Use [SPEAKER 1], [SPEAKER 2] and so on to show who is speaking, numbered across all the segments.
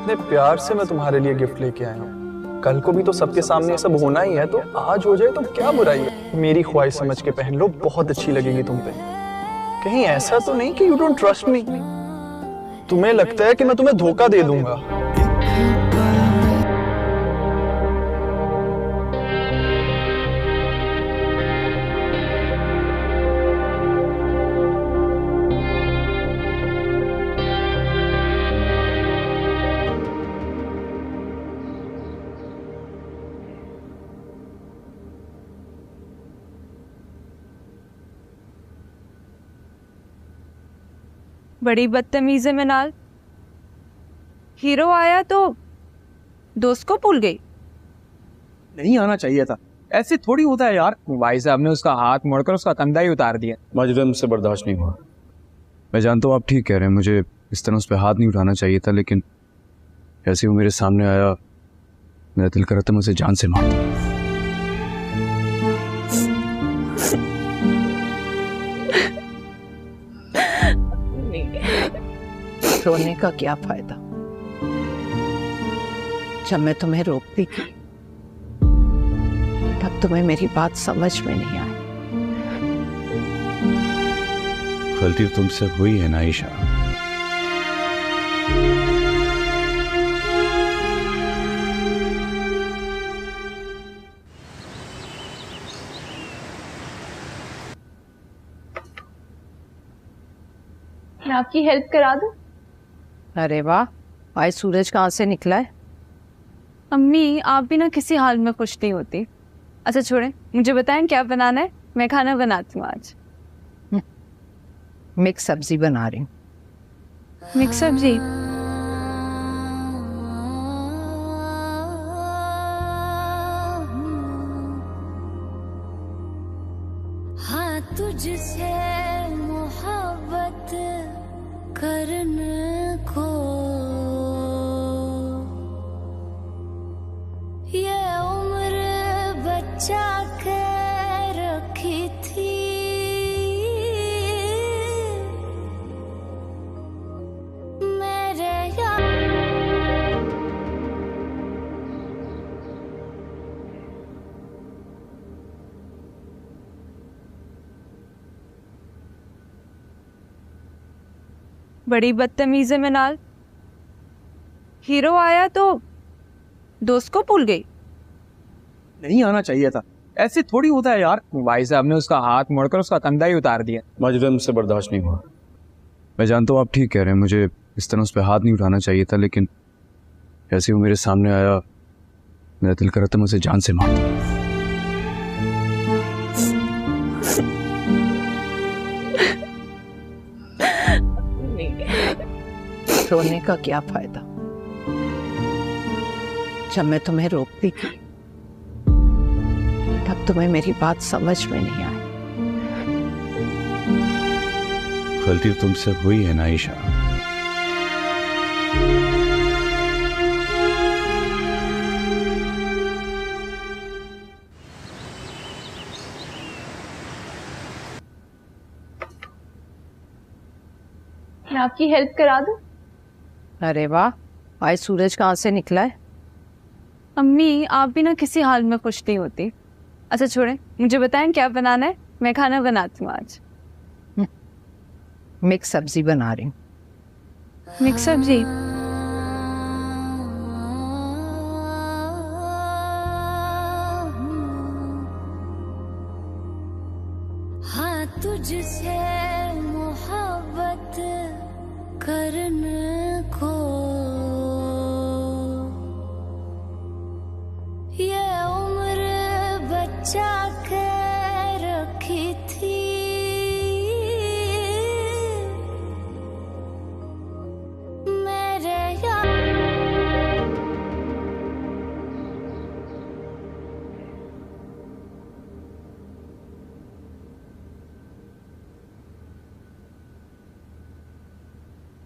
[SPEAKER 1] इतने प्यार से मैं तुम्हारे लिए गिफ्ट लेके आया हूँ। कल को भी तो सबके सामने ये सब होना ही है, तो आज हो जाए तो क्या बुराई है। मेरी ख्वाहिश समझ के पहन लो, बहुत अच्छी लगेगी तुम पे। कहीं ऐसा तो नहीं कि यू डोंट ट्रस्ट मी, तुम्हें लगता है कि मैं तुम्हें धोखा दे दूंगा।
[SPEAKER 2] बड़ी बदतमीज है मिनाल। हीरो आया तो दोस्त को भूल गई।
[SPEAKER 3] नहीं आना चाहिए था, ऐसे थोड़ी होता है यार। भाई साहब ने उसका हाथ मोड़कर उसका कंधा ही उतार दिया।
[SPEAKER 4] माजिद मुझसे बर्दाश्त नहीं हुआ।
[SPEAKER 5] मैं जानता हूँ आप ठीक कह रहे हैं, मुझे इस तरह उस पर हाथ नहीं उठाना चाहिए था, लेकिन ऐसे वो मेरे सामने आया, मेरा दिल करा था मैं उसे जान से मार दूं।
[SPEAKER 6] रोने का क्या फायदा, जब मैं तुम्हें रोकती थी तब तुम्हें मेरी बात समझ में नहीं आई।
[SPEAKER 5] गलती तुमसे हुई है ना आयशा।
[SPEAKER 2] मैं आपकी हेल्प करा दूं?
[SPEAKER 6] अरे वाह, आज सूरज कहाँ से निकला है?
[SPEAKER 2] अम्मी आप भी ना किसी हाल में खुश नहीं होती। अच्छा छोड़ें, मुझे बताएं क्या बनाना है, मैं खाना बनाती हूँ आज।
[SPEAKER 6] मिक्स सब्जी बना रही हूँ।
[SPEAKER 2] मिक्स सब्जी?
[SPEAKER 7] हाँ तुझसे मोहब्बत करने को ये उम्र बचा के रखी थी, मेरे यार।
[SPEAKER 2] बड़ी बदतमीज है मिनाल। हीरो आया तो दोस्त को भूल गई।
[SPEAKER 3] नहीं आना चाहिए था, ऐसे थोड़ी होता है यार। भाई साहब ने उसका हाथ मोड़कर उसका कंधा ही उतार दिया।
[SPEAKER 4] माजिद मुझसे बर्दाश्त नहीं हुआ।
[SPEAKER 5] मैं जानता हूँ आप ठीक कह रहे हैं, मुझे इस तरह उस पर हाथ नहीं उठाना चाहिए था, लेकिन ऐसे वो मेरे सामने आया, मेरा दिल करा था मैं उसे जान से मार दूं।
[SPEAKER 6] रोने का क्या फायदा, जब मैं तुम्हें रोकती थी तब तुम्हें मेरी बात समझ में नहीं आई।
[SPEAKER 5] गलती तुमसे हुई है ना आयशा।
[SPEAKER 2] मैं आपकी हेल्प करा दूं?
[SPEAKER 6] अरे वाह, आज सूरज कहाँ से निकला है?
[SPEAKER 2] अम्मी आप भी ना किसी हाल में खुश नहीं होती। अच्छा छोड़ें, मुझे बताएं क्या बनाना है, मैं खाना बनाती हूँ आज।
[SPEAKER 6] मिक्स सब्जी बना रही हूँ।
[SPEAKER 2] मिक्स सब्जी?
[SPEAKER 7] हाँ तुझसे मोहब्बत करने को ये उम्र बचा के रखी थी, मेरे यार।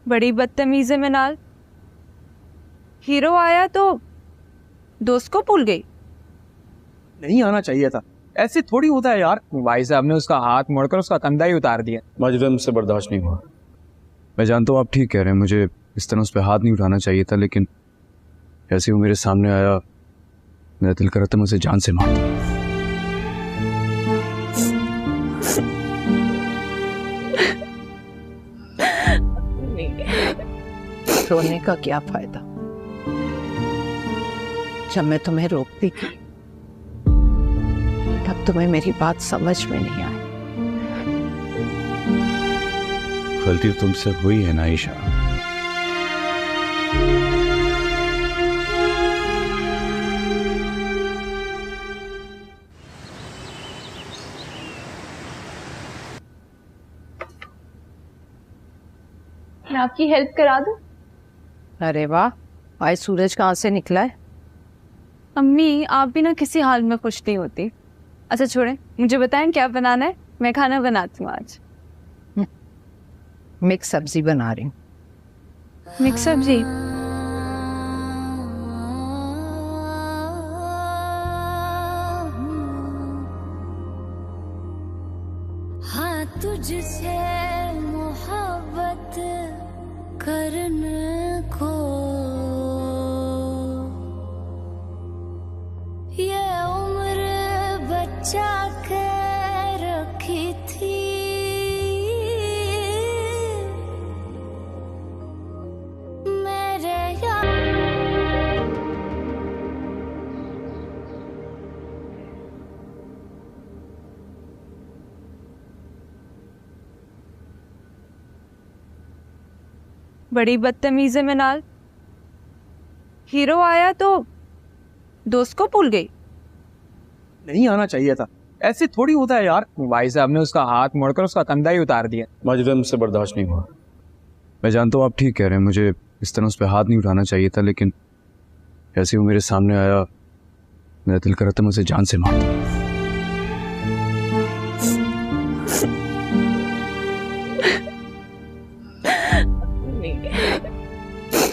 [SPEAKER 2] बड़ी बदतमीज है मिनाल। हीरो आया तो दोस्त को भूल गई।
[SPEAKER 3] नहीं आना चाहिए था, ऐसे थोड़ी होता है यार। भाई साहब ने उसका हाथ मोड़कर उसका कंधा ही उतार दिया।
[SPEAKER 4] माजिद मुझसे बर्दाश्त नहीं हुआ।
[SPEAKER 5] मैं जानता हूँ आप ठीक कह रहे हैं, मुझे इस तरह उस पर हाथ नहीं उठाना चाहिए था, लेकिन जैसे वो मेरे सामने आया मेरा दिल कर रहा था मैं उसे जान से मार दूं।
[SPEAKER 6] रोने का क्या फायदा, जब मैं तुम्हें रोकती थी तब तुम्हें मेरी बात समझ में नहीं आई।
[SPEAKER 5] गलती तुमसे हुई है ना ईशा।
[SPEAKER 2] मैं आपकी हेल्प करा दूं?
[SPEAKER 6] अरे वाह, आज सूरज कहाँ से निकला है?
[SPEAKER 2] अम्मी आप भी ना किसी हाल में खुश नहीं होती। अच्छा छोड़े, मुझे बताएं क्या बनाना है, मैं खाना बनाती हूँ आज।
[SPEAKER 6] मिक्स सब्जी बना रही हूँ।
[SPEAKER 2] मिक्स सब्जी?
[SPEAKER 7] हाँ तुझसे मोहब्बत करने को ये उम्र बचा के रखी थी, मेरे यार
[SPEAKER 2] बड़ी बदतमीज है मिनाल। हीरो आया तो दोस्त को भूल गई।
[SPEAKER 3] नहीं आना चाहिए था, ऐसे थोड़ी होता है यार। भाई साहब ने उसका हाथ मोड़कर उसका कंधा ही उतार दिया।
[SPEAKER 4] माजिद मुझसे बर्दाश्त नहीं हुआ।
[SPEAKER 5] मैं जानता हूँ आप ठीक कह रहे हैं, मुझे इस तरह उस पर हाथ नहीं उठाना चाहिए था, लेकिन जैसे वो मेरे सामने आया मेरा दिल कर रहा था मैं उसे जान से मार दूं।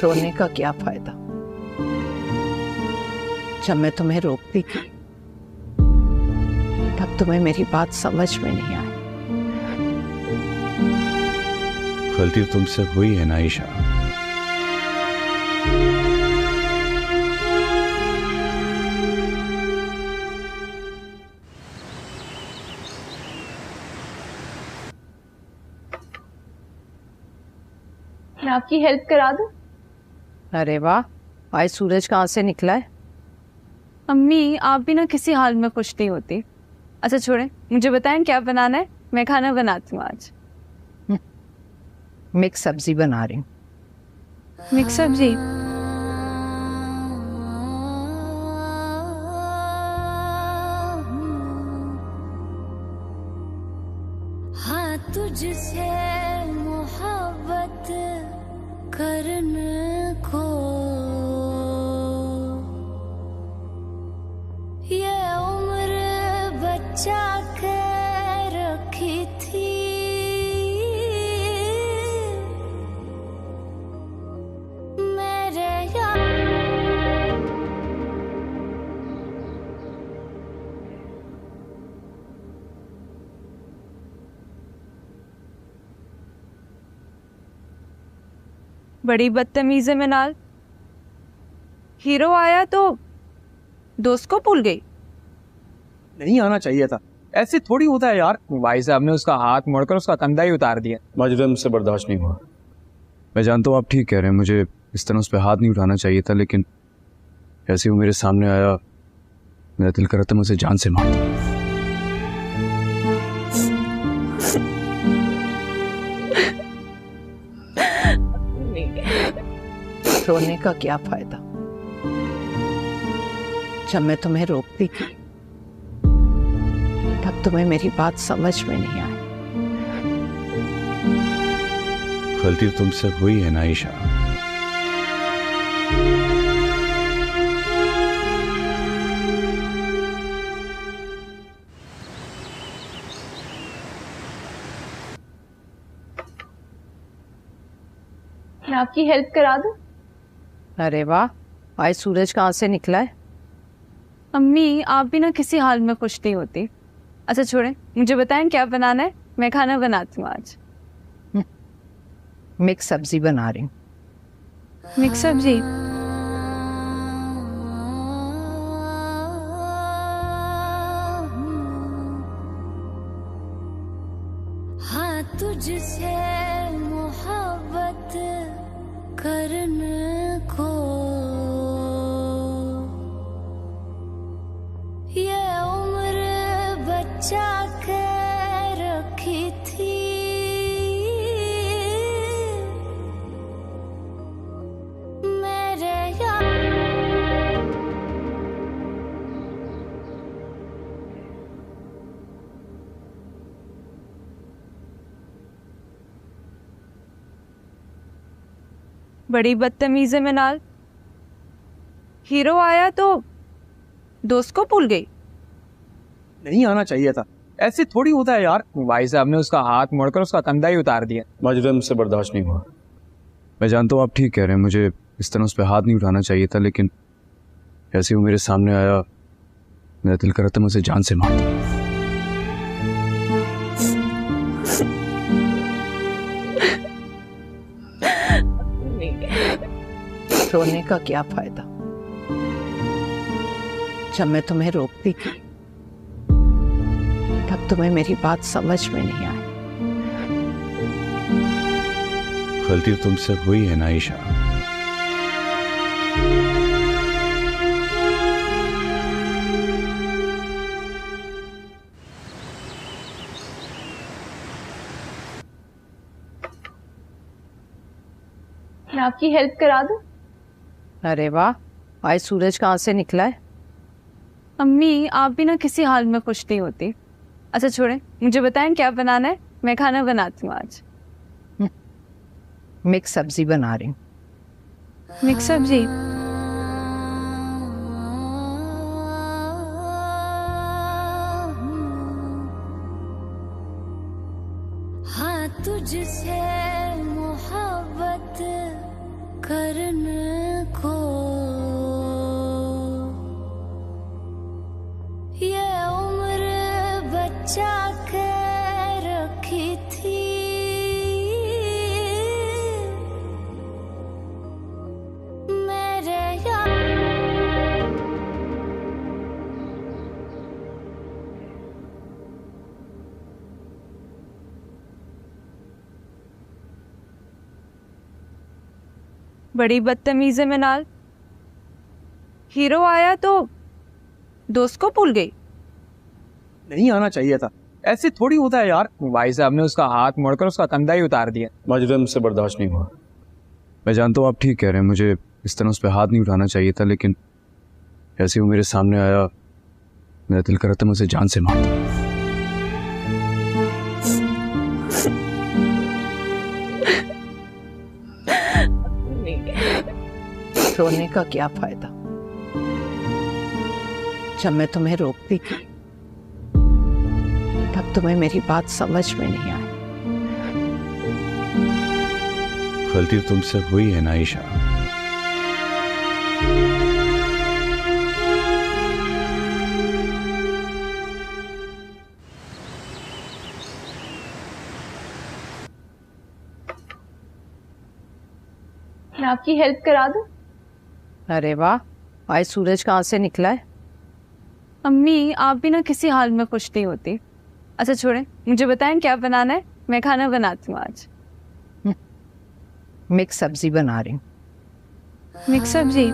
[SPEAKER 6] रोने का क्या फायदा, जब मैं तुम्हें रोकती थी तब तुम्हें मेरी बात समझ में नहीं आई।
[SPEAKER 5] गलती तुमसे हुई है ना ईशा।
[SPEAKER 2] मैं आपकी हेल्प करा दूं?
[SPEAKER 6] अरे वाह, आज सूरज कहाँ से निकला है?
[SPEAKER 2] अम्मी आप भी ना किसी हाल में खुश नहीं होती। अच्छा छोड़े, मुझे बताएं क्या बनाना है, मैं खाना बनाती हूँ आज।
[SPEAKER 6] मिक्स सब्जी बना रही हूँ।
[SPEAKER 2] मिक्स सब्जी?
[SPEAKER 7] हाँ तुझसे मोहब्बत करने को ये उम्र बचा के रखी थी, मेरे यार
[SPEAKER 2] बड़ी बदतमीज है मिनाल। हीरो आया तो दोस्त को भूल गई।
[SPEAKER 3] नहीं आना चाहिए था, ऐसे थोड़ी होता है यार। भाई साहब ने उसका हाथ मोड़कर उसका कंधा ही उतार दिया।
[SPEAKER 4] माजिद मुझसे बर्दाश्त नहीं हुआ।
[SPEAKER 5] मैं जानता हूँ आप ठीक कह रहे हैं, मुझे इस तरह उस पर हाथ नहीं उठाना चाहिए था, लेकिन जैसे वो मेरे सामने आया मेरा दिल कर रहा था मैं उसे जान से मार दूं।
[SPEAKER 6] रोने का क्या फायदा, जब मैं तुम्हें रोकती थी तब तुम्हें मेरी बात समझ में नहीं आई।
[SPEAKER 5] गलती तुमसे हुई है ना ईशा।
[SPEAKER 2] मैं आपकी हेल्प करा दूं?
[SPEAKER 6] अरे वाह, आज सूरज कहाँ से निकला है?
[SPEAKER 2] अम्मी आप भी ना किसी हाल में खुश नहीं होती। अच्छा छोड़े, मुझे बताएं क्या बनाना है, मैं खाना बनाती हूँ आज।
[SPEAKER 6] मिक्स सब्जी बना रही हूँ।
[SPEAKER 2] मिक्स सब्जी? बड़ी बदतमीज है मिनाल। हीरो आया तो दोस्त को भूल गई।
[SPEAKER 3] नहीं आना चाहिए था, ऐसे थोड़ी होता है यार। भाई साहब ने उसका हाथ मोड़कर उसका कंधा ही उतार दिया।
[SPEAKER 4] माजिद मुझसे बर्दाश्त नहीं हुआ।
[SPEAKER 5] मैं जानता हूँ आप ठीक कह रहे हैं, मुझे इस तरह उस पर हाथ नहीं उठाना चाहिए था, लेकिन जैसे वो मेरे सामने आया मेरा दिल कर रहा था मैं उसे जान से मार दूं।
[SPEAKER 6] रोने का क्या फायदा, जब मैं तुम्हें रोकती थी तब तुम्हें मेरी बात समझ में नहीं आई।
[SPEAKER 5] गलती तुमसे हुई है ना ईशा।
[SPEAKER 2] मैं आपकी हेल्प करा दूं?
[SPEAKER 6] अरे वाह, आज सूरज कहाँ से निकला है?
[SPEAKER 2] अम्मी आप भी ना किसी हाल में खुश नहीं होती। अच्छा छोड़े, मुझे बताएं क्या बनाना है, मैं खाना बनाती हूँ आज।
[SPEAKER 6] मिक्स सब्जी बना रही हूँ।
[SPEAKER 2] मिक्स सब्जी?
[SPEAKER 7] हाँ तुझसे मोहब्बत करने को ये उम्र बचा के रखी थी। मेरे यार
[SPEAKER 2] बड़ी बदतमीज है मिनाल। हीरो आया तो दोस्त को भूल गई।
[SPEAKER 3] नहीं आना चाहिए था, ऐसे थोड़ी होता है यार। भाई साहब ने उसका हाथ मोड़कर उसका कंधा ही उतार दिया।
[SPEAKER 4] माजिद मुझसे बर्दाश्त नहीं हुआ।
[SPEAKER 5] मैं जानता हूँ आप ठीक कह रहे हैं, मुझे इस तरह उस पर हाथ नहीं उठाना चाहिए था, लेकिन जैसे वो मेरे सामने आया मेरा दिल कर रहा था मैं उसे जान से मार दूं।
[SPEAKER 6] रोने का क्या फायदा, जब मैं तुम्हें रोकती थी तब तुम्हें मेरी बात समझ में नहीं आई।
[SPEAKER 5] गलती तुमसे हुई है ना ईशा।
[SPEAKER 2] मैं आपकी हेल्प करा दूं?
[SPEAKER 6] अरे वाह, आज सूरज कहाँ से निकला है?
[SPEAKER 2] अम्मी आप भी ना किसी हाल में खुश नहीं होती। अच्छा छोड़े, मुझे बताएं क्या बनाना है, मैं खाना बनाती हूँ आज।
[SPEAKER 6] मिक्स सब्जी बना रही हूँ।
[SPEAKER 2] मिक्स सब्जी?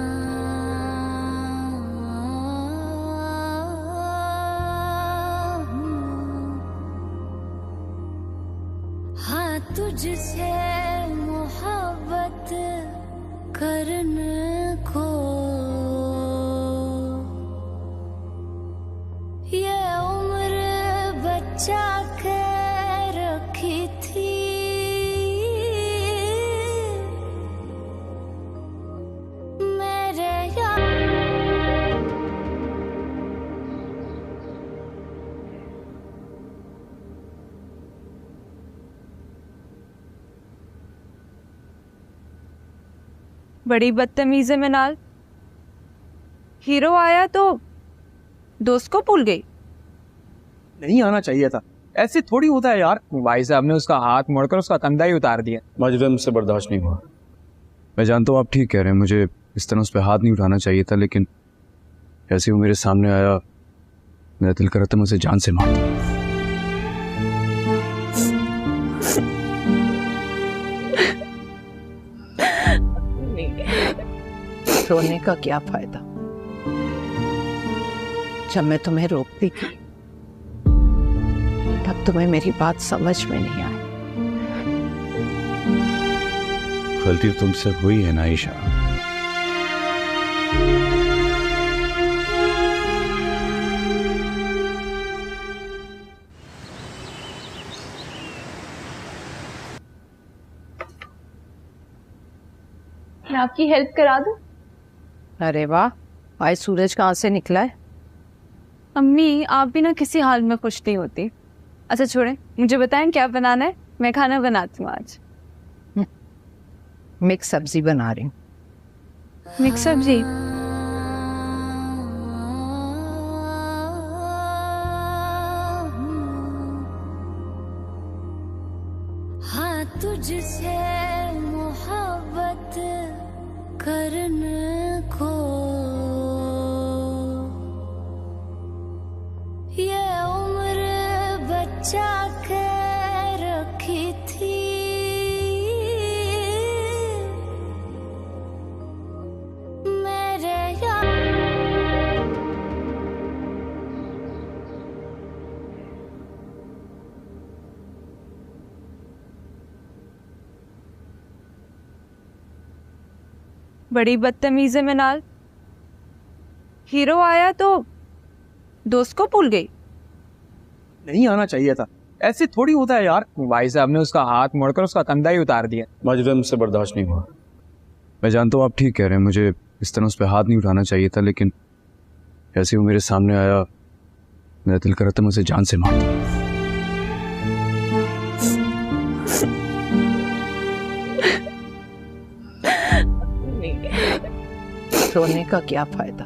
[SPEAKER 7] हाँ तुझसे मोहब्बत करने को ये उम्र बचा के रखी थी। मेरे यार
[SPEAKER 2] बड़ी बदतमीज है मिनाल। हीरो आया तो दोस्त को भूल गई।
[SPEAKER 3] नहीं आना चाहिए था, ऐसे थोड़ी होता है यार। भाई साहब ने उसका हाथ मोड़कर उसका कंधा ही उतार दिया।
[SPEAKER 4] माजिद मुझसे बर्दाश्त नहीं हुआ।
[SPEAKER 5] मैं जानता हूँ आप ठीक कह रहे हैं, मुझे इस तरह उस पर हाथ नहीं उठाना चाहिए था, लेकिन जैसे वो मेरे सामने आया मेरा दिल कर रहा था मैं उसे जान से मार दूं।
[SPEAKER 6] रोने का क्या फायदा, जब मैं तुम्हें रोकती थी तब तुम्हें मेरी बात समझ में नहीं आई।
[SPEAKER 5] गलती तुमसे हुई है ना ईशा।
[SPEAKER 2] मैं आपकी हेल्प करा दूं?
[SPEAKER 6] अरे वाह, आज सूरज कहाँ से निकला है?
[SPEAKER 2] अम्मी आप भी ना किसी हाल में खुश नहीं होती। अच्छा छोड़े, मुझे बताएं क्या बनाना है, मैं खाना बनाती हूँ आज।
[SPEAKER 6] मिक्स सब्जी बना रही हूँ।
[SPEAKER 2] मिक्स सब्जी?
[SPEAKER 7] हाँ तुझसे मोहब्बत करने को ये उम्र बचा के रखी थी। मेरे यार
[SPEAKER 2] बड़ी बदतमीज है मिनाल। हीरो आया तो दोस्त को भूल गई।
[SPEAKER 3] नहीं आना चाहिए था, ऐसे थोड़ी होता है यार। भाई साहब ने उसका हाथ मोड़कर उसका कंधा ही उतार दिया।
[SPEAKER 4] माजिद मुझसे बर्दाश्त नहीं हुआ।
[SPEAKER 5] मैं जानता हूँ आप ठीक कह रहे हैं, मुझे इस तरह उस पर हाथ नहीं उठाना चाहिए था, लेकिन जैसे वो मेरे सामने आया मेरा दिल कर रहा था मैं उसे जान से मार दूं।
[SPEAKER 6] रोने का क्या फायदा,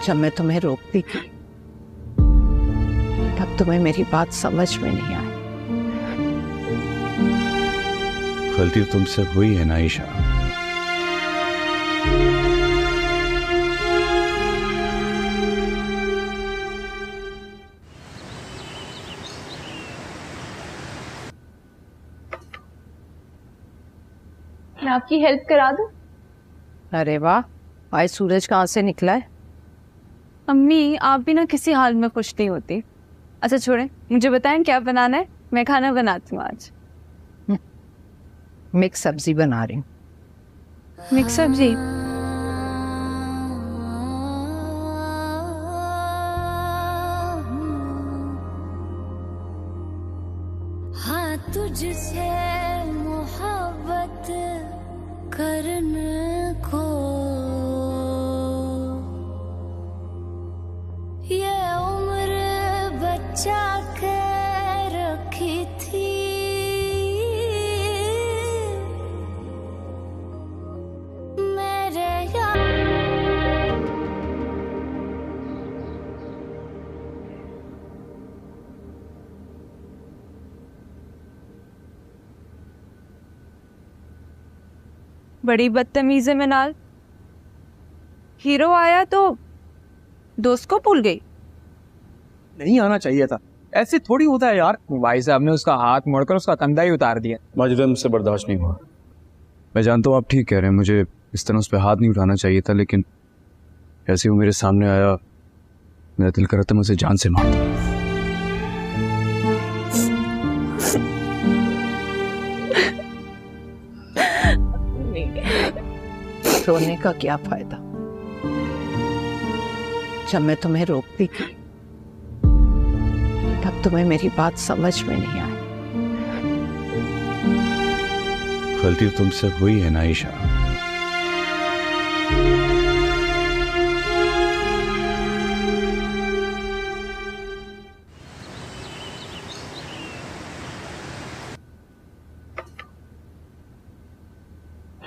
[SPEAKER 6] जब मैं तुम्हें रोकती थी तब तुम्हें मेरी बात समझ में नहीं आई।
[SPEAKER 5] गलती तो तुमसे हुई है ना ईशा।
[SPEAKER 2] मैं आपकी हेल्प करा दूं?
[SPEAKER 6] अरे वाह, आज सूरज कहाँ से निकला है?
[SPEAKER 2] अम्मी आप भी ना किसी हाल में खुश नहीं होती। अच्छा छोड़े, मुझे बताएं क्या बनाना है, मैं खाना बनाती हूँ आज।
[SPEAKER 6] मिक्स सब्जी बना रही हूँ।
[SPEAKER 2] मिक्स सब्जी?
[SPEAKER 7] हाँ तुझसे मोहब्बत करने को ये उम्र बचा के रखी थी। मेरे यार
[SPEAKER 2] बड़ी बदतमीज है मिनाल। हीरो आया तो दोस्त को भूल गई।
[SPEAKER 3] नहीं आना चाहिए था, ऐसे थोड़ी होता है यार। भाई साहब ने उसका हाथ मोड़कर उसका कंधा ही उतार दिया।
[SPEAKER 4] माजिद मुझसे बर्दाश्त नहीं हुआ।
[SPEAKER 5] मैं जानता हूँ आप ठीक कह रहे हैं, मुझे इस तरह उस पर हाथ नहीं उठाना चाहिए था, लेकिन जैसे वो मेरे सामने आया मेरा दिल कर रहा था मैं उसे जान से मार दूं।
[SPEAKER 6] रोने का क्या फायदा, जब मैं तुम्हें रोकती थी तब तुम्हें मेरी बात समझ में नहीं आई।
[SPEAKER 5] गलती तो तुमसे हुई है ना ईशा।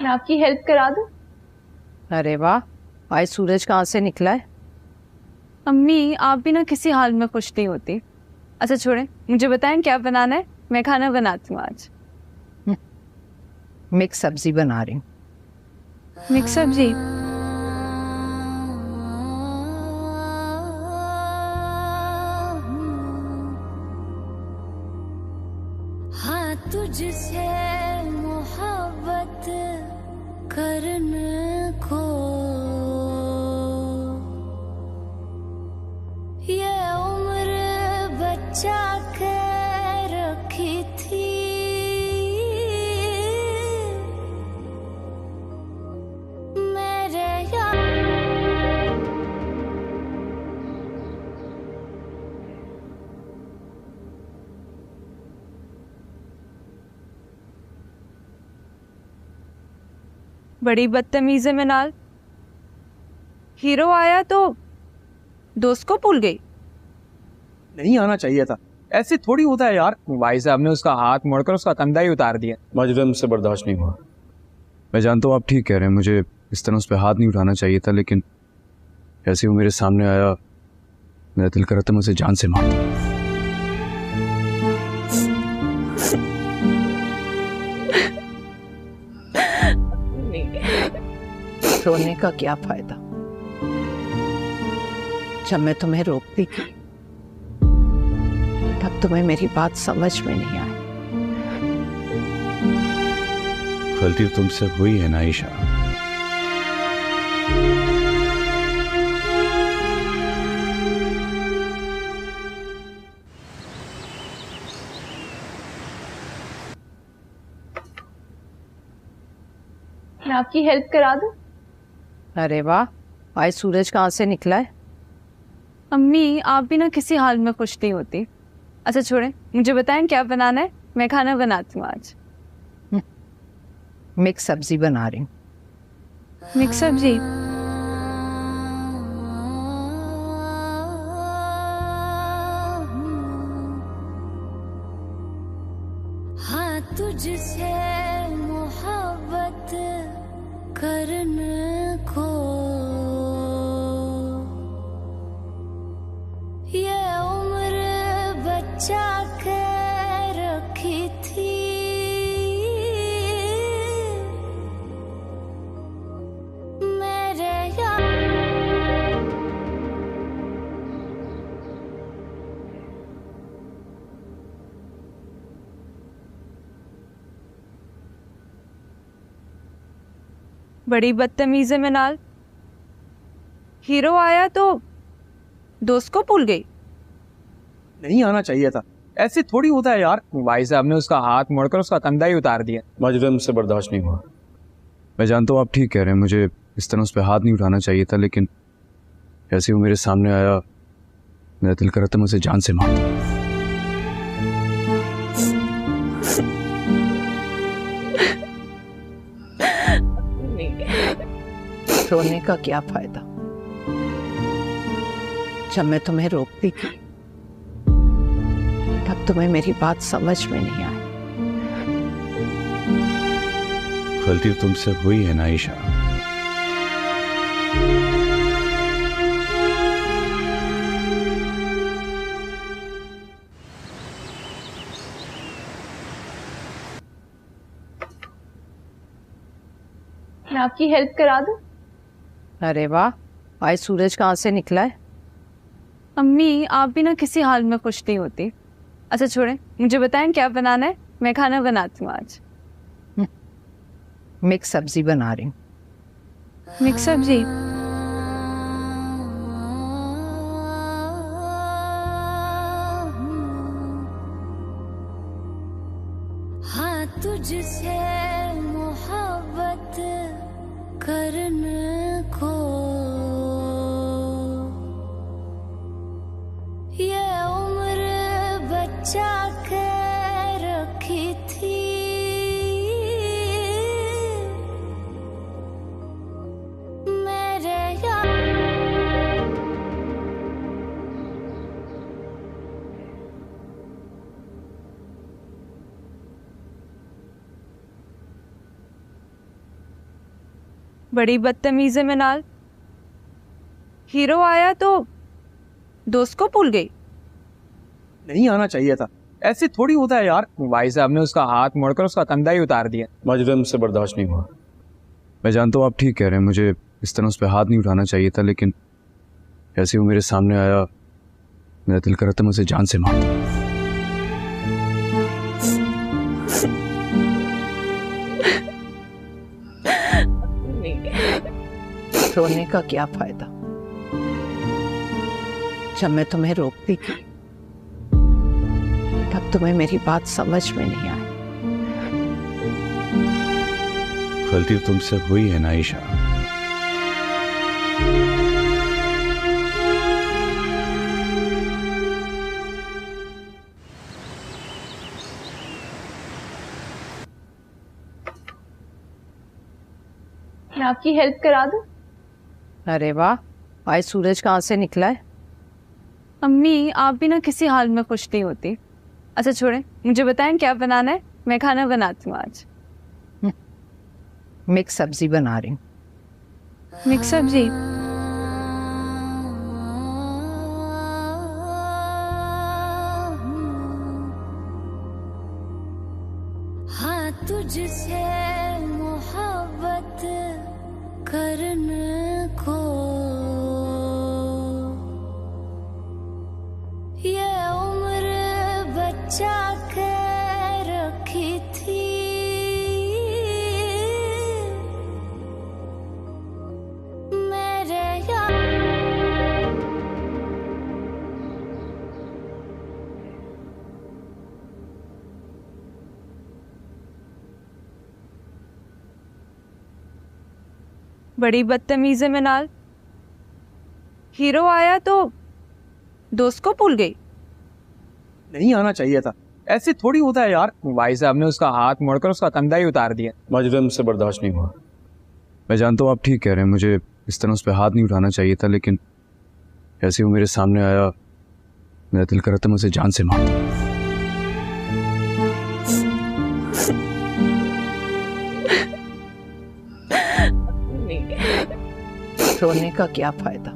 [SPEAKER 2] मैं आपकी हेल्प करा दूं?
[SPEAKER 6] अरे वाह, आज सूरज कहाँ से निकला है?
[SPEAKER 2] अम्मी आप भी ना किसी हाल में खुश नहीं होती। अच्छा छोड़े, मुझे बताएं क्या बनाना है, मैं खाना बनाती हूँ आज।
[SPEAKER 6] मिक्स सब्जी बना रही हूँ।
[SPEAKER 2] मिक्स सब्जी?
[SPEAKER 7] हाँ तुझसे मोहब्बत करने को ये उम्र बचा के रखी थी। मेरे यार
[SPEAKER 2] बड़ी बदतमीज है मिनाल। हीरो आया तो दोस्त को भूल गई।
[SPEAKER 3] नहीं आना चाहिए था, ऐसे थोड़ी होता है यार। भाई साहब ने उसका हाथ मोड़कर उसका कंधा ही उतार दिया।
[SPEAKER 4] माजिद मुझसे बर्दाश्त नहीं हुआ।
[SPEAKER 5] मैं जानता हूँ आप ठीक कह रहे हैं, मुझे इस तरह उस पर हाथ नहीं उठाना चाहिए था, लेकिन जैसे वो मेरे सामने आया मेरा दिल कर रहा था मैं उसे जान से मार दूं।
[SPEAKER 6] रोने का क्या फायदा, जब मैं तुम्हें रोकती थी तब तुम्हें मेरी बात समझ में नहीं आई।
[SPEAKER 5] गलती तुमसे हुई है ना ईशा।
[SPEAKER 2] मैं आपकी हेल्प करा दूं?
[SPEAKER 6] अरे वाह, आज सूरज कहाँ से निकला है?
[SPEAKER 2] अम्मी आप भी ना किसी हाल में खुश नहीं होती। अच्छा छोड़े, मुझे बताएं क्या बनाना है, मैं खाना बनाती हूँ आज।
[SPEAKER 6] मिक्स सब्जी बना रही हूँ।
[SPEAKER 2] मिक्स सब्जी?
[SPEAKER 7] हाँ तुझसे मोहब्बत करने को ये उम्र बचा के रखी थी, मेरे यार
[SPEAKER 2] बड़ी बदतमीज है मिनाल। हीरो आया तो दोस्त को भूल गई।
[SPEAKER 3] नहीं आना चाहिए था, ऐसे थोड़ी होता है यार। भाई साहब ने उसका हाथ मोड़कर उसका कंधा ही उतार दिया।
[SPEAKER 4] माजिद मुझसे बर्दाश्त नहीं हुआ।
[SPEAKER 5] मैं जानता हूँ आप ठीक कह रहे हैं, मुझे इस तरह उस पर हाथ नहीं उठाना चाहिए था, लेकिन जैसे वो मेरे सामने आया मेरा दिल कर रहा था मैं उसे जान से मार दूं।
[SPEAKER 6] रोने का क्या फायदा, जब मैं तुम्हें रोकती थी तब तुम्हें मेरी बात समझ में नहीं आई।
[SPEAKER 5] गलती तुमसे हुई है ना ईशा।
[SPEAKER 2] मैं आपकी हेल्प करा दूं?
[SPEAKER 6] अरे वाह, आज सूरज कहाँ से निकला है?
[SPEAKER 2] अम्मी आप भी ना किसी हाल में खुश नहीं होती। अच्छा छोड़े, मुझे बताएं क्या बनाना है, मैं खाना बनाती हूँ आज।
[SPEAKER 6] मिक्स सब्जी बना रही हूँ।
[SPEAKER 2] मिक्स सब्जी?
[SPEAKER 7] हाँ तुझसे मोहब्बत करने को ये उम्र बचा के रखी थी, मेरे यार
[SPEAKER 2] बड़ी बदतमीज है मिनाल। हीरो आया तो दोस्त को भूल गई।
[SPEAKER 3] नहीं आना चाहिए था, ऐसे थोड़ी होता है यार। भाई साहब ने उसका हाथ मोड़कर उसका कंधा ही उतार दिया।
[SPEAKER 4] माजिद मुझसे बर्दाश्त नहीं हुआ।
[SPEAKER 5] मैं जानता हूँ आप ठीक कह रहे हैं, मुझे इस तरह उस पर हाथ नहीं उठाना चाहिए था, लेकिन जैसे वो मेरे सामने आया मेरा दिल कर रहा था मैं उसे जान से मार दूं।
[SPEAKER 6] रोने का क्या फायदा, जब मैं तुम्हें रोकती थी तब तुम्हें मेरी बात समझ में नहीं आई।
[SPEAKER 5] गलती तुमसे हुई है ना ईशा।
[SPEAKER 2] मैं आपकी हेल्प करा दूं?
[SPEAKER 6] अरे वाह, आज सूरज कहाँ से निकला है?
[SPEAKER 2] अम्मी आप भी ना किसी हाल में खुश नहीं होती। अच्छा छोड़े, मुझे बताएं क्या बनाना है, मैं खाना बनाती हूँ आज।
[SPEAKER 6] मिक्स सब्जी बना रही हूँ।
[SPEAKER 2] मिक्स सब्जी?
[SPEAKER 7] हाँ तुझसे मोहब्बत करने को ये उम्र बचा के रखी थी। मेरे यार
[SPEAKER 2] बड़ी बदतमीज है मिनाल। हीरो आया तो दोस्त को भूल गई।
[SPEAKER 3] नहीं आना चाहिए था, ऐसे थोड़ी होता है यार। भाई साहब ने उसका हाथ मोड़कर उसका कंधा ही उतार दिया।
[SPEAKER 4] माजिद मुझसे बर्दाश्त नहीं हुआ।
[SPEAKER 5] मैं जानता हूँ आप ठीक कह रहे हैं, मुझे इस तरह उस पर हाथ नहीं उठाना चाहिए था, लेकिन जैसे वो मेरे सामने आया मेरा दिल कर रहा था मैं उसे जान से मार दूं।
[SPEAKER 6] रोने का क्या फायदा?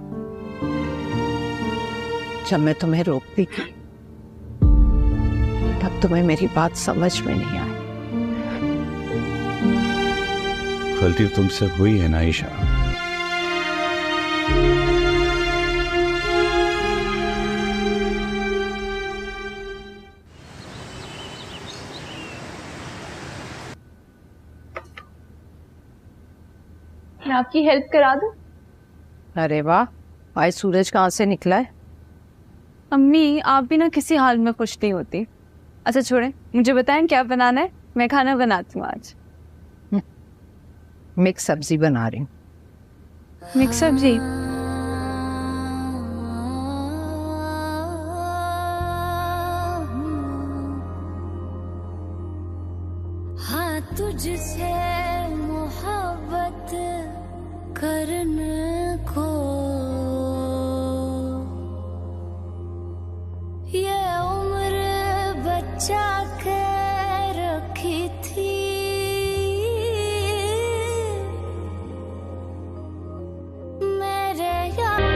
[SPEAKER 6] जब मैं तुम्हें रोकती थी तब तुम्हें मेरी बात समझ में नहीं आई।
[SPEAKER 5] गलती तुमसे हुई है ना ईशा।
[SPEAKER 2] मैं आपकी हेल्प करा दूं?
[SPEAKER 6] अरे वाह, आज सूरज कहाँ से निकला है?
[SPEAKER 2] अम्मी आप भी ना किसी हाल में खुश नहीं होती। अच्छा छोड़े, मुझे बताएं क्या बनाना है, मैं खाना बनाती हूँ आज।
[SPEAKER 6] मिक्स सब्जी बना रही हूँ।
[SPEAKER 2] मिक्स सब्जी?
[SPEAKER 7] हाँ तुझसे मोहब्बत करने को ये उम्र बचा के रखी थी। मेरे यार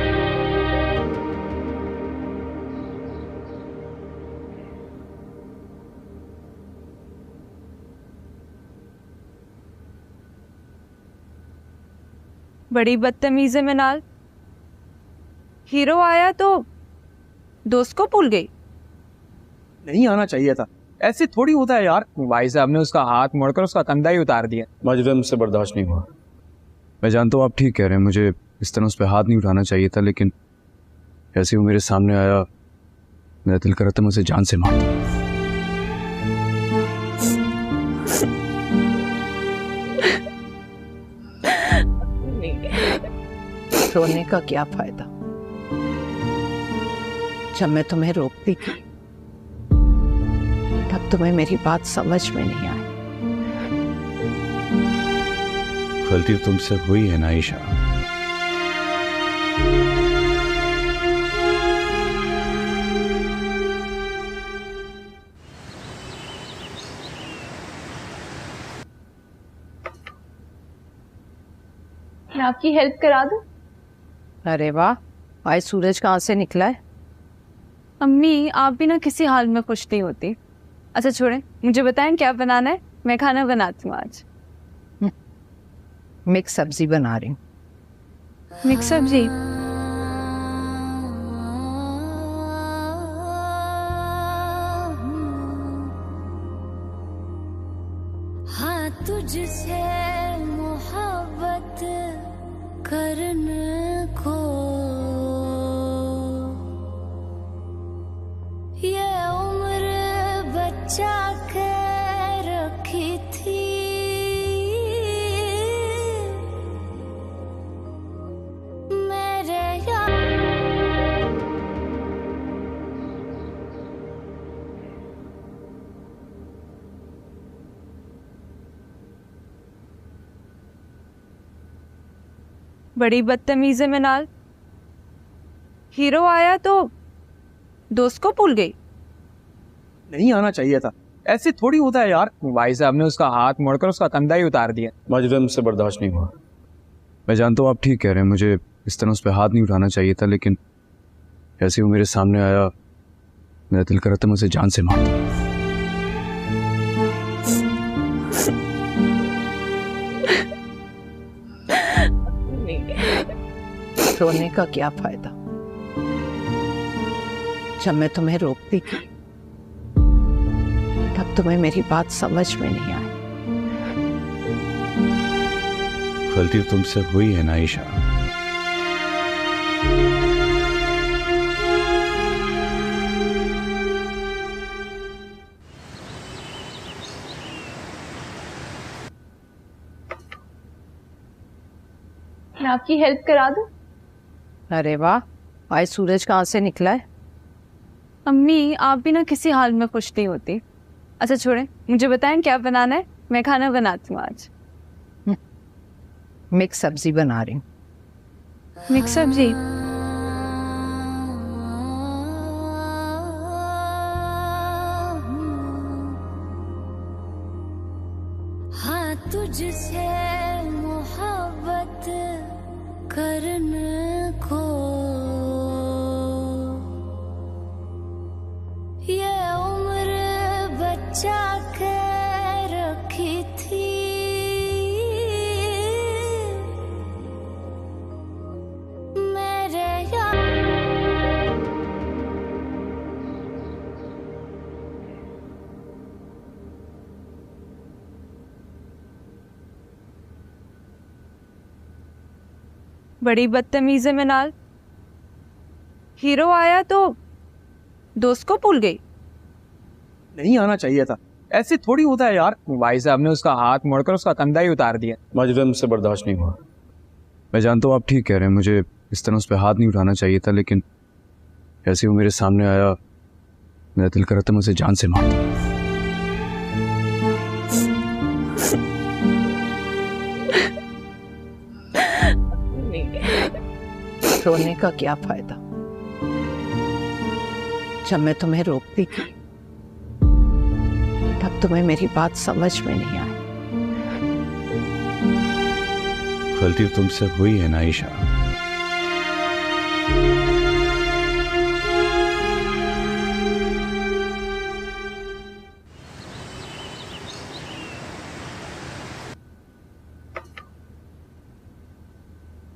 [SPEAKER 2] बड़ी बदतमीज है मिनाल। हीरो आया तो दोस्त को भूल गई।
[SPEAKER 3] नहीं आना चाहिए था, ऐसे थोड़ी होता है यार। भाई साहब ने उसका हाथ मोड़कर उसका कंधा ही उतार दिया।
[SPEAKER 4] माजिद मुझसे बर्दाश्त नहीं हुआ।
[SPEAKER 5] मैं जानता हूँ आप ठीक कह रहे हैं, मुझे इस तरह उस पर हाथ नहीं उठाना चाहिए था, लेकिन जैसे वो मेरे सामने आया मेरा दिल कर रहा था मैं उसे जान से मार दूं।
[SPEAKER 6] रोने का क्या फायदा? जब मैं तुम्हें रोकती थी तब तुम्हें मेरी बात समझ में नहीं आई।
[SPEAKER 5] गलती तुमसे हुई है ना ईशा।
[SPEAKER 2] मैं आपकी हेल्प करा दूं?
[SPEAKER 6] अरे वाह, आज सूरज कहाँ से निकला है?
[SPEAKER 2] अम्मी आप भी ना किसी हाल में खुश नहीं होती। अच्छा छोड़े, मुझे बताएं क्या बनाना है, मैं खाना बनाती हूँ आज।
[SPEAKER 6] मिक्स सब्जी बना रही हूँ।
[SPEAKER 2] मिक्स सब्जी?
[SPEAKER 7] हाँ तुझसे मोहब्बत करने को ये उम्र बचा के रखी थी। मेरे यार
[SPEAKER 2] बड़ी बदतमीज है मिनाल। हीरो आया तो दोस्त को भूल गई।
[SPEAKER 3] नहीं आना चाहिए था, ऐसे थोड़ी होता है यार। भाई साहब ने उसका हाथ मोड़कर उसका कंधा ही उतार दिया।
[SPEAKER 4] माजिद मुझसे बर्दाश्त नहीं हुआ।
[SPEAKER 5] मैं जानता हूँ आप ठीक कह रहे हैं, मुझे इस तरह उस पर हाथ नहीं उठाना चाहिए था, लेकिन जैसे वो मेरे सामने आया मेरा दिल कर रहा था मैं उसे जान से मार दूं।
[SPEAKER 6] रोने का क्या फायदा, जब मैं तुम्हें रोकती थी तब तुम्हें मेरी बात समझ में नहीं आई।
[SPEAKER 5] गलती तुमसे हुई है ना ईशा।
[SPEAKER 2] मैं आपकी हेल्प करा दूं?
[SPEAKER 6] अरे वाह, आज सूरज कहाँ से निकला है?
[SPEAKER 2] अम्मी आप भी ना किसी हाल में खुश नहीं होती। अच्छा छोड़े, मुझे बताएं क्या बनाना है, मैं खाना बनाती हूँ आज।
[SPEAKER 6] मिक्स सब्जी बना रही हूँ।
[SPEAKER 2] मिक्स सब्जी?
[SPEAKER 7] हाँ तुझसे मोहब्बत करने को ये उम्र बचा के रखी थी, मेरे यार।
[SPEAKER 2] बड़ी बदतमीज है मिनाल। हीरो आया तो दोस्त को भूल गई।
[SPEAKER 3] नहीं आना चाहिए था, ऐसे थोड़ी होता है यार। भाई साहब ने उसका हाथ मोड़कर उसका कंधा ही उतार दिया।
[SPEAKER 4] माजिद मुझसे बर्दाश्त नहीं हुआ।
[SPEAKER 5] मैं जानता हूँ आप ठीक कह रहे हैं, मुझे इस तरह उस पर हाथ नहीं उठाना चाहिए था, लेकिन जैसे वो मेरे सामने आया मेरा दिल कर रहा था मैं उसे जान से मार दूं।
[SPEAKER 6] रोने का क्या फायदा, जब मैं तुम्हें रोकती थी तब तुम्हें मेरी बात समझ में नहीं आई।
[SPEAKER 5] गलती तुमसे हुई है ना ईशा।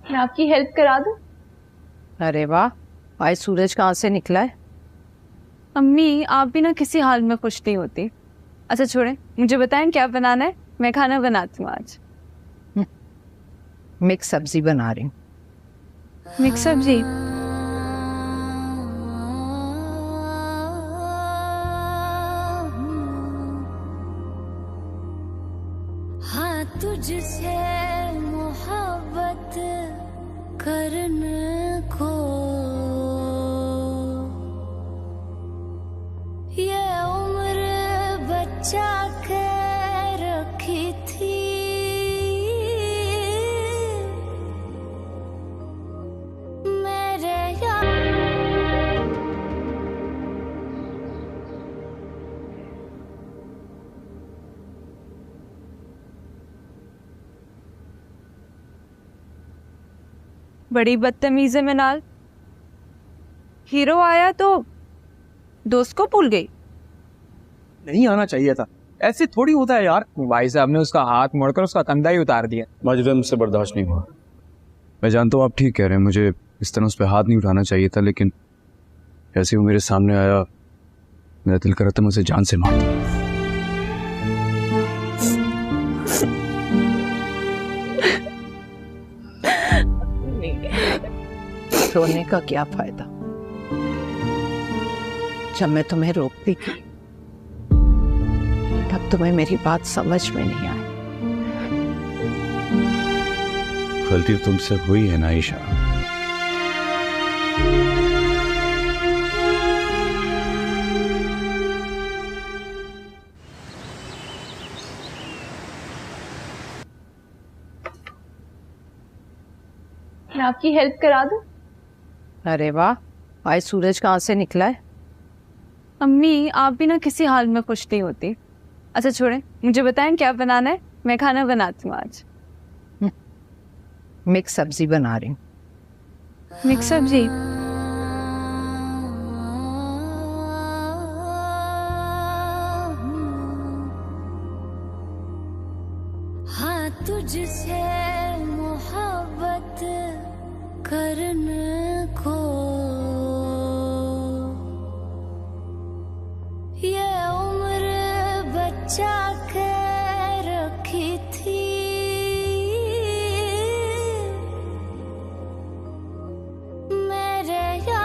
[SPEAKER 2] मैं आपकी हेल्प करा दूं?
[SPEAKER 6] अरे वाह, आज सूरज कहाँ से निकला है?
[SPEAKER 2] अम्मी आप भी ना किसी हाल में खुश नहीं होती। अच्छा छोड़े, मुझे बताएं क्या बनाना है, मैं खाना बनाती हूँ आज।
[SPEAKER 6] मिक्स सब्जी बना रही हूँ।
[SPEAKER 2] मिक्स सब्जी?
[SPEAKER 7] हाँ तुझसे मोहब्बत करने को ये उम्र बचा के रखी थी, मेरे यार।
[SPEAKER 2] बड़ी बदतमीज है मिनाल। हीरो आया तो दोस्त को भूल गई।
[SPEAKER 3] नहीं आना चाहिए था, ऐसे थोड़ी होता है यार। भाई साहब ने उसका हाथ मोड़कर उसका कंधा ही उतार दिया।
[SPEAKER 4] माजिद मुझसे बर्दाश्त नहीं हुआ।
[SPEAKER 5] मैं जानता हूँ आप ठीक कह रहे हैं, मुझे इस तरह उस पर हाथ नहीं उठाना चाहिए था, लेकिन जैसे वो मेरे सामने आया मेरा दिल कर रहा था मैं उसे जान से मार दूं।
[SPEAKER 6] रोने का क्या फायदा, जब मैं तुम्हें रोकती थी तब तुम्हें मेरी बात समझ में नहीं आई।
[SPEAKER 5] गलती तुमसे हुई है ना ईशा।
[SPEAKER 2] मैं आपकी हेल्प करा दूं?
[SPEAKER 6] अरे वाह, आज सूरज कहाँ से निकला है?
[SPEAKER 2] अम्मी आप भी ना किसी हाल में खुश नहीं होती। अच्छा छोड़े, मुझे बताएं क्या बनाना है, मैं खाना बनाती हूँ आज।
[SPEAKER 6] मिक्स सब्जी बना रही हूँ।
[SPEAKER 2] मिक्स सब्जी?
[SPEAKER 7] हाँ तुझसे मोहब्बत करने को ये उम्र बचा के रखी थी।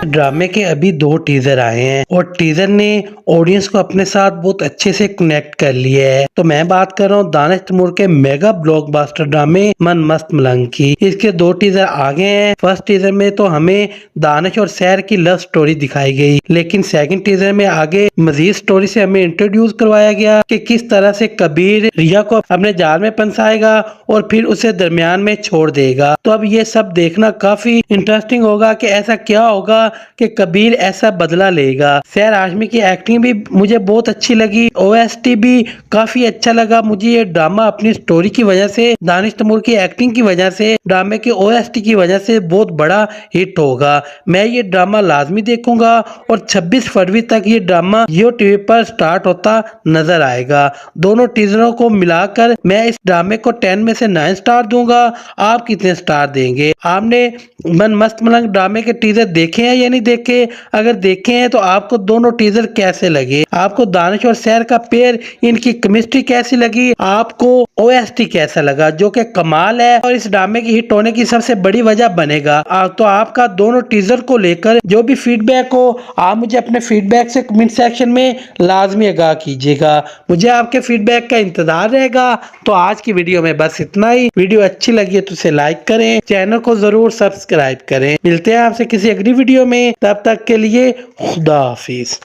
[SPEAKER 8] ड्रामे के अभी 2 टीजर आए हैं और टीजर ने ऑडियंस को अपने साथ बहुत अच्छे से कनेक्ट कर लिया है। तो मैं बात कर रहा हूँ दानिश तैमूर के मेगा ब्लॉकबस्टर ड्रामे मन मस्त मलंग की। इसके 2 टीजर आ गए हैं। फर्स्ट टीजर में तो हमें दानिश और सैर की लव स्टोरी दिखाई गई, लेकिन सेकंड टीजर में आगे मजीद स्टोरी से हमें इंट्रोड्यूस करवाया गया कि किस तरह से कबीर रिया को अपने जाल में फंसाएगा और फिर उसे दरमियान में छोड़ देगा। तो अब ये सब देखना काफी इंटरेस्टिंग होगा कि ऐसा क्या होगा कि कबीर ऐसा बदला लेगा। सैर हाशमी की एक्टिंग भी मुझे बहुत अच्छी लगी, ओएसटी भी काफी अच्छा लगा मुझे। ये ड्रामा अपनी स्टोरी की वजह से, दानिश तैमूर की एक्टिंग की वजह से, ड्रामे के ओएसटी की वजह से बहुत बड़ा हिट होगा। मैं ये ड्रामा लाजमी देखूंगा और 26 फरवरी तक ये ड्रामा जियो टीवी पर स्टार्ट होता नजर आएगा। दोनों टीजरों को मिलाकर मैं इस ड्रामे को 10 में से 9 स्टार दूंगा। आप कितने स्टार देंगे? आपने मन मस्त मलंग ड्रामे के टीजर देखे हैं या नहीं देखे? अगर देखे हैं तो आपको दोनों टीजर कैसे लगे? आपको दानिश और सैर का पेयर, इनकी केमिस्ट्री कैसी लगी? आपको ओएसटी कैसा लगा, जो कि कमाल है और इस ड्रामे की हिट होने की सबसे बड़ी वजह बनेगा। तो आपका दोनों टीजर को लेकर जो भी फीडबैक हो, आप मुझे अपने फीडबैक से कमेंट सेक्शन में लाजमी आगाह कीजिएगा। मुझे आपके फीडबैक का इंतजार रहेगा। तो आज की वीडियो में बस इतना ही। वीडियो अच्छी लगी है तो उसे लाइक करें, चैनल को जरूर सब्सक्राइब करें। मिलते हैं आपसे किसी अगली वीडियो में, तब तक के लिए खुदा हाफिज।